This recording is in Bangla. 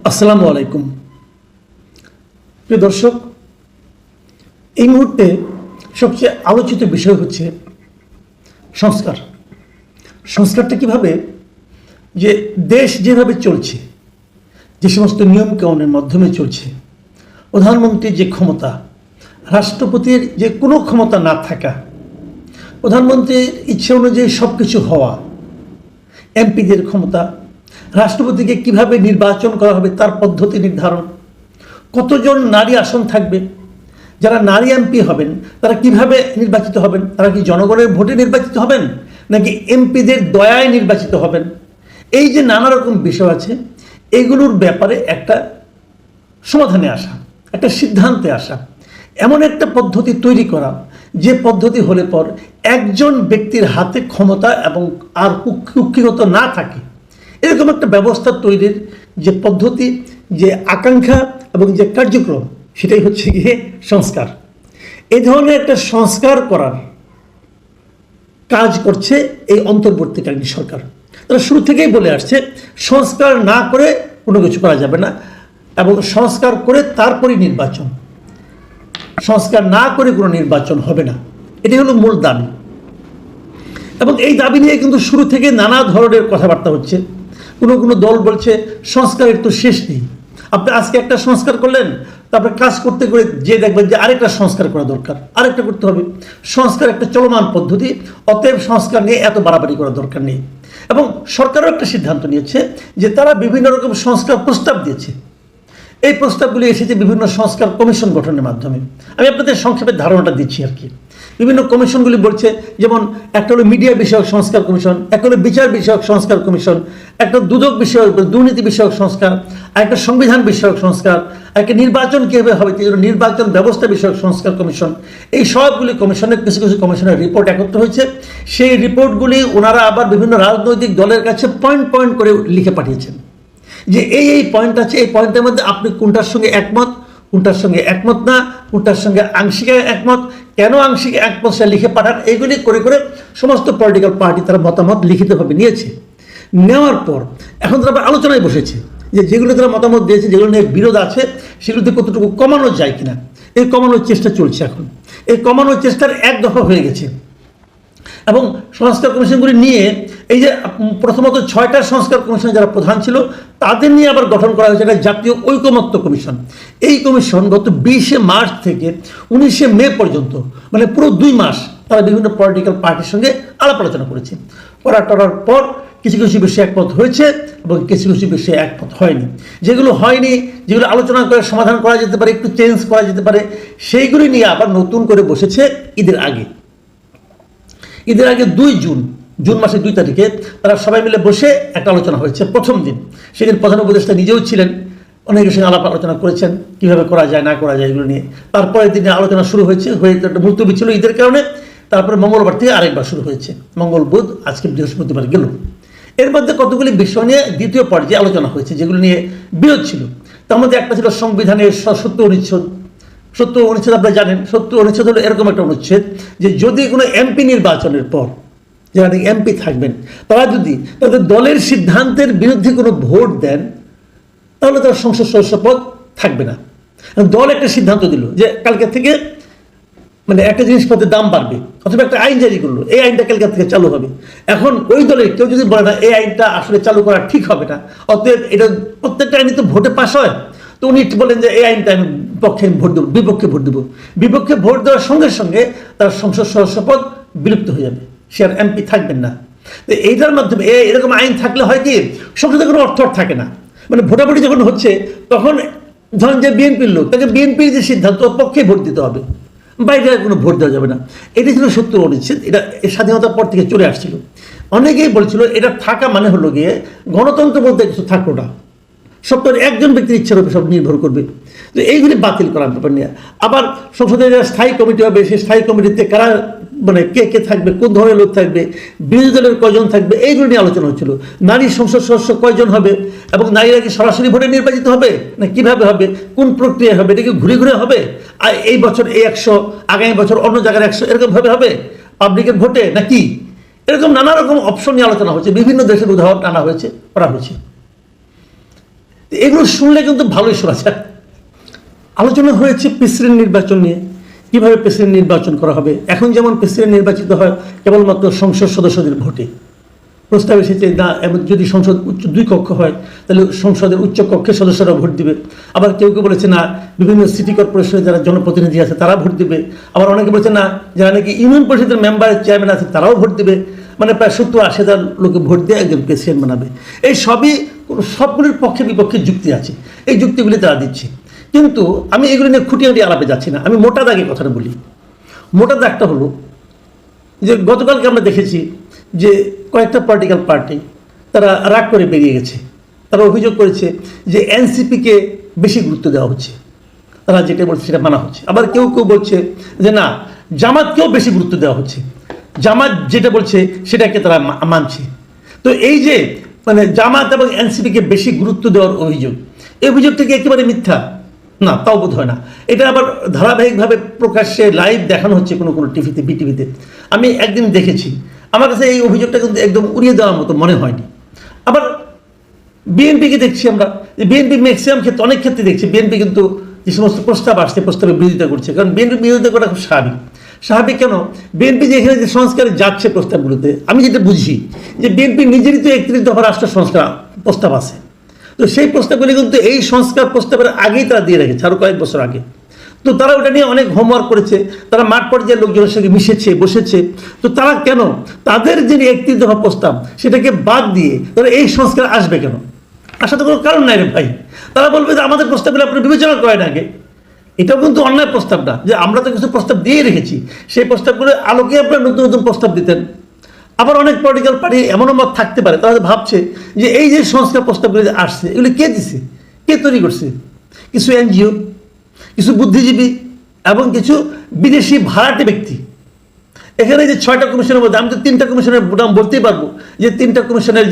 আসসালামু আলাইকুম। প্রিয় দর্শক, এই মুহূর্তে সবচেয়ে আলোচিত বিষয় হচ্ছে সংস্কার। সংস্কারটা কিভাবে, যে দেশ যেভাবে চলছে, যে সমস্ত নিয়মকানুনের মাধ্যমে চলছে, প্রধানমন্ত্রীর যে ক্ষমতা, রাষ্ট্রপতির যে কোনো ক্ষমতা না থাকা, প্রধানমন্ত্রীর ইচ্ছে অনুযায়ী সব কিছু হওয়া, এমপিদের ক্ষমতা, রাষ্ট্রপতিকে কিভাবে নির্বাচন করা হবে তার পদ্ধতি নির্ধারণ, কতজন নারী আসন থাকবে, যারা নারী এমপি হবেন তারা কিভাবে নির্বাচিত হবেন, তারা কি জনগণের ভোটে নির্বাচিত হবেন নাকি এমপিদের দয়ায় নির্বাচিত হবেন, এই যে নানা রকম বিষয় আছে, এগুলোর ব্যাপারে একটা সমাধানে আসা, একটা সিদ্ধান্তে আসা, এমন একটা পদ্ধতি তৈরি করা যে পদ্ধতি হলে পর একজন ব্যক্তির হাতে ক্ষমতা এবং আর কুক্ষিগত না থাকে, এরকম একটা ব্যবস্থা তৈরির যে পদ্ধতি, যে আকাঙ্ক্ষা এবং যে কার্যক্রম, সেটাই হচ্ছে গিয়ে সংস্কার। এই ধরনের একটা সংস্কার করার কাজ করছে এই অন্তর্বর্তীকালীন সরকার। তারা শুরু থেকেই বলে আসছে সংস্কার না করে কোনো কিছু করা যাবে না, এবং সংস্কার করে তারপরই নির্বাচন, সংস্কার না করে কোনো নির্বাচন হবে না, এটাই হলো মূল দাবি। এবং এই দাবি নিয়ে কিন্তু শুরু থেকে নানা ধরনের কথাবার্তা হচ্ছে। কোনো কোনো দল বলছে সংস্কারের তো শেষ নেই, আপনি আজকে একটা সংস্কার করলেন, তারপরে কাজ করতে করে যে দেখবেন যে আরেকটা সংস্কার করা দরকার, আরেকটা করতে হবে। সংস্কার একটা চলমান পদ্ধতি, অতএব সংস্কার নিয়ে এত বাড়াবাড়ি করার দরকার নেই। এবং সরকারও একটা সিদ্ধান্ত নিয়েছে যে তারা বিভিন্ন রকম সংস্কার প্রস্তাব দিয়েছে। এই প্রস্তাবগুলি এসেছে বিভিন্ন সংস্কার কমিশন গঠনের মাধ্যমে। আমি আপনাদের সংক্ষেপে ধারণাটা দিচ্ছি আর কি। বিভিন্ন কমিশনগুলি বলছে, যেমন একটা হলো মিডিয়া বিষয়ক সংস্কার কমিশন, একটা হলো বিচার বিষয়ক সংস্কার কমিশন, একটা দুদক বিষয়ক দুর্নীতি বিষয়ক সংস্কার, আর একটা সংবিধান বিষয়ক সংস্কার, আর একটা নির্বাচন কীভাবে হবে নির্বাচন ব্যবস্থা বিষয়ক সংস্কার কমিশন। এই সবগুলি কমিশনের কিছু কিছু কমিশনের রিপোর্ট একত্র হয়েছে। সেই রিপোর্টগুলি ওনারা আবার বিভিন্ন রাজনৈতিক দলের কাছে পয়েন্ট পয়েন্ট করে লিখে পাঠিয়েছেন যে এই পয়েন্ট আছে, এই পয়েন্টের মধ্যে আপনি কোনটার সঙ্গে একমত, কোনটার সঙ্গে একমত না, কোনটার সঙ্গে আংশিক একমত, কেন আংশিক একমত সে লিখে পাঠান। এইগুলি করে করে সমস্ত পলিটিক্যাল পার্টি তারা মতামত লিখিতভাবে নিয়েছে। নেওয়ার পর এখন তারা আলোচনায় বসেছে যে যেগুলো তারা মতামত দিয়েছে, যেগুলো নিয়ে বিরোধ আছে, সেগুলোতে কতটুকু কমানো যায় কিনা। এই কমানোর চেষ্টা চলছে। এখন এই কমানোর চেষ্টার এক দফা হয়ে গেছে। এবং সংস্কার কমিশনগুলি নিয়ে এই যে প্রথমত 6টা সংস্কার কমিশন যারা প্রধান ছিল তাদের নিয়ে আবার গঠন করা হয়েছে একটা জাতীয় ঐকমত্য কমিশন। এই কমিশন গত 20শে মার্চ থেকে 19শে মে পর্যন্ত, মানে পুরো 2 মাস তারা বিভিন্ন পলিটিক্যাল পার্টির সঙ্গে আলাপ আলোচনা করেছে। করার পর কিছু কিছু বিষয়ে একমত হয়েছে এবং কিছু কিছু বিষয়ে একমত হয়নি। যেগুলো হয়নি, যেগুলো আলোচনা করে সমাধান করা যেতে পারে, একটু চেঞ্জ করা যেতে পারে, সেইগুলি নিয়ে আবার নতুন করে বসেছে ঈদের আগে। ঈদের আগে 2 জুন মাসের 2 তারিখে তারা সবাই মিলে বসে একটা আলোচনা হয়েছে। প্রথম দিন, সেদিন প্রধান উপদেষ্টা নিজেও ছিলেন, অনেকের সঙ্গে আলাপ আলোচনা করেছেন কীভাবে করা যায় না করা যায় এগুলো নিয়ে। তারপরের দিনে আলোচনা শুরু হয়েছে, একটা মুলতবি ছিল ঈদের কারণে। তারপরে মঙ্গলবার থেকে আরেকবার শুরু হয়েছে, মঙ্গল বুধ, আজকে বৃহস্পতিবার গেল। এর মধ্যে কতগুলি বিষয় নিয়ে দ্বিতীয় পর্যায়ে আলোচনা হয়েছে যেগুলো নিয়ে বিরোধ ছিল। তার মধ্যে একটা ছিল সংবিধানের 70 অনুচ্ছেদ। 70 অনুচ্ছেদ আপনারা জানেন, 70 অনুচ্ছেদ হলো এরকম একটা অনুচ্ছেদ যে যদি কোনো এমপি নির্বাচনের পর যারা এমপি থাকবেন তারা যদি তাদের দলের সিদ্ধান্তের বিরুদ্ধে কোনো ভোট দেন তাহলে তার সংসদ সদস্য পদ থাকবে না। দল একটা সিদ্ধান্ত দিল যে কালকে থেকে মানে একটা জিনিসপত্রের দাম বাড়বে, অথবা একটা আইন জারি করলো, এই আইনটা কালকে থেকে চালু হবে। এখন ওই দলের কেউ যদি বলে না এই আইনটা আসলে চালু করা ঠিক হবে না, অতএব এটা প্রত্যেকটা আইনই তো ভোটে পাস হয়, তো উনি বলেন যে এই আইনটা আমি পক্ষে ভোট দেবো, বিপক্ষে ভোট দেবো। বিপক্ষে ভোট দেওয়ার সঙ্গে সঙ্গে তার সংসদ সদস্য পদ বিলুপ্ত হয়ে যাবে, সে আর এমপি থাকবেন না। তো এইটার মাধ্যমে এরকম আইন থাকলে হয় কি, সংসদে কোনো অর্থ থাকে না। মানে ভোটাভুটি যখন হচ্ছে তখন ধরেন যে বিএনপির লোক, তাকে বিএনপির যে সিদ্ধান্ত ওর পক্ষে ভোট দিতে হবে, বাইরে কোনো ভোট দেওয়া যাবে না। এটি ছিল 70 অনুচ্ছেদ। এটা স্বাধীনতার পর থেকে চলে আসছিল। অনেকেই বলছিল এটা থাকা মানে হলো গিয়ে গণতন্ত্র বলতে কিছু থাকলো না, সবটা একজন ব্যক্তির ইচ্ছার উপর সব নির্ভর করবে। তো এইগুলি বাতিল করার ব্যাপার নিয়ে আবার সংসদের স্থায়ী কমিটি হবে, সেই স্থায়ী কমিটিতে কারা মানে কে কে থাকবে, কোন ধরনের লোক থাকবে, বিরোধী দলের কয়জন থাকবে, এইগুলো নিয়ে আলোচনা হচ্ছিল। নারী সংসদ সদস্য কয়জন হবে, এবং নারীরা কি সরাসরি ভোটে নির্বাচিত হবে না কিভাবে হবে, কোন প্রক্রিয়া হবে, এটা কি ঘুরে ঘুরে হবে, আর এই বছর এই 100, আগামী বছর অন্য জায়গায় 100, এরকমভাবে হবে পাবলিকের ভোটে নাকি, এরকম নানা রকম অপশন নিয়ে আলোচনা হচ্ছে। বিভিন্ন দেশের উদাহরণ আনা হয়েছে, করা হয়েছে। তো এগুলো শুনলে কিন্তু ভালোই শোনা যায়। আলোচনা হয়েছে প্রেসিডেন্ট নির্বাচন নিয়ে, কিভাবে প্রেসিডেন্ট নির্বাচন করা হবে। এখন যেমন প্রেসিডেন্ট নির্বাচিত হয় কেবলমাত্র সংসদ সদস্যদের ভোটে, প্রস্তাব এসেছে না এমন যদি সংসদ উচ্চ 2 কক্ষ হয় তাহলে সংসদের উচ্চ কক্ষের সদস্যরা ভোট দিবে। আবার কেউ কেউ বলেছে না বিভিন্ন সিটি কর্পোরেশনের যারা জনপ্রতিনিধি আছে তারা ভোট দিবে। আবার অনেকে বলেছে না যারা নাকি ইউনিয়ন পরিষদের মেম্বার চেয়ারম্যান আছে তারাও ভোট দিবে। মানে প্রায় 70-80 লোকে ভোট দিয়ে একজন প্রেসিডেন্ট বানাবে। এই সবগুলির পক্ষে বিপক্ষে যুক্তি আছে, এই যুক্তিগুলি তারা দিচ্ছে। কিন্তু আমি এগুলি নিয়ে খুঁটিয়ে আলাপে যাচ্ছি না, আমি মোটা দাগে কথাটা বলি। মোটা দাগটা হলো যে গতকালকে আমরা দেখেছি যে কয়েকটা পলিটিক্যাল পার্টি তারা রাগ করে বেরিয়ে গেছে। তারা অভিযোগ করেছে যে এনসিপিকে বেশি গুরুত্ব দেওয়া হচ্ছে, তারা যেটা বলছে সেটা মানা হচ্ছে। আবার কেউ কেউ বলছে যে না জামাতকেও বেশি গুরুত্ব দেওয়া হচ্ছে, জামাত যেটা বলছে সেটাকে তারা মানছে। তো এই যে মানে জামাত এবং এনসিপিকে বেশি গুরুত্ব দেওয়ার অভিযোগ, এই অভিযোগটাকে একেবারে মিথ্যা না, তাও বোধ হয় না। এটা আবার ধারাবাহিকভাবে প্রকাশ্যে লাইভ দেখানো হচ্ছে কোনো কোনো টিভিতে, বিটিভিতে। আমি একদিন দেখেছি, আমার কাছে এই অভিযোগটা কিন্তু একদম উড়িয়ে দেওয়ার মতো মনে হয়নি। আবার বিএনপিকে দেখছি আমরা, যে বিএনপি ম্যাক্সিমাম ক্ষেত্রে, অনেক ক্ষেত্রে দেখছি বিএনপি কিন্তু যে সমস্ত প্রস্তাব আসছে প্রস্তাবে বিরোধিতা করছে। কারণ বিএনপি বিরোধিতা করা খুব স্বাভাবিক কেন, বিএনপি যে এখানে যে সংস্কারে যাচ্ছে প্রস্তাবগুলোতে, আমি যেটা বুঝি যে বিএনপি নিজেরই তো 31 দফা রাষ্ট্র সংস্কার প্রস্তাব আছে। তো সেই প্রস্তাবগুলি কিন্তু এই সংস্কার প্রস্তাবের আগেই তারা দিয়ে রেখেছে, আরও কয়েক বছর আগে। তো তারা ওটা নিয়ে অনেক হোমওয়ার্ক করেছে, তারা মাঠ পর্যায়ে লোকজনের সঙ্গে মিশেছে, বসেছে। তো তারা কেন তাদের যে 31 দফা প্রস্তাব সেটাকে বাদ দিয়ে তারা এই সংস্কার আসবে কেন? আসার তো কোনো কারণ নাই রে ভাই। তারা বলবে যে আমাদের প্রস্তাবগুলো আপনি বিবেচনা করেন আগে। এটাও কিন্তু অন্যায় প্রস্তাব না যে আমরা তো কিছু প্রস্তাব দিয়ে রেখেছি, সেই প্রস্তাবগুলো আলোকে আপনারা নতুন নতুন প্রস্তাব দিতেন। আবার অনেক পলিটিক্যাল পার্টি এমনও মত থাকতে পারে, তারা ভাবছে যে এই যে সংস্কার প্রস্তাবগুলো যে আসছে এগুলি কে দিছে, কে তৈরি করছে? কিছু এনজিও, কিছু বুদ্ধিজীবী এবং কিছু বিদেশি ভাড়াটে ব্যক্তি। এখানে যে 6টা কমিশনের মধ্যে আমি তো 3টা কমিশনের নাম বলতেই পারবো, যে 3টা কমিশনের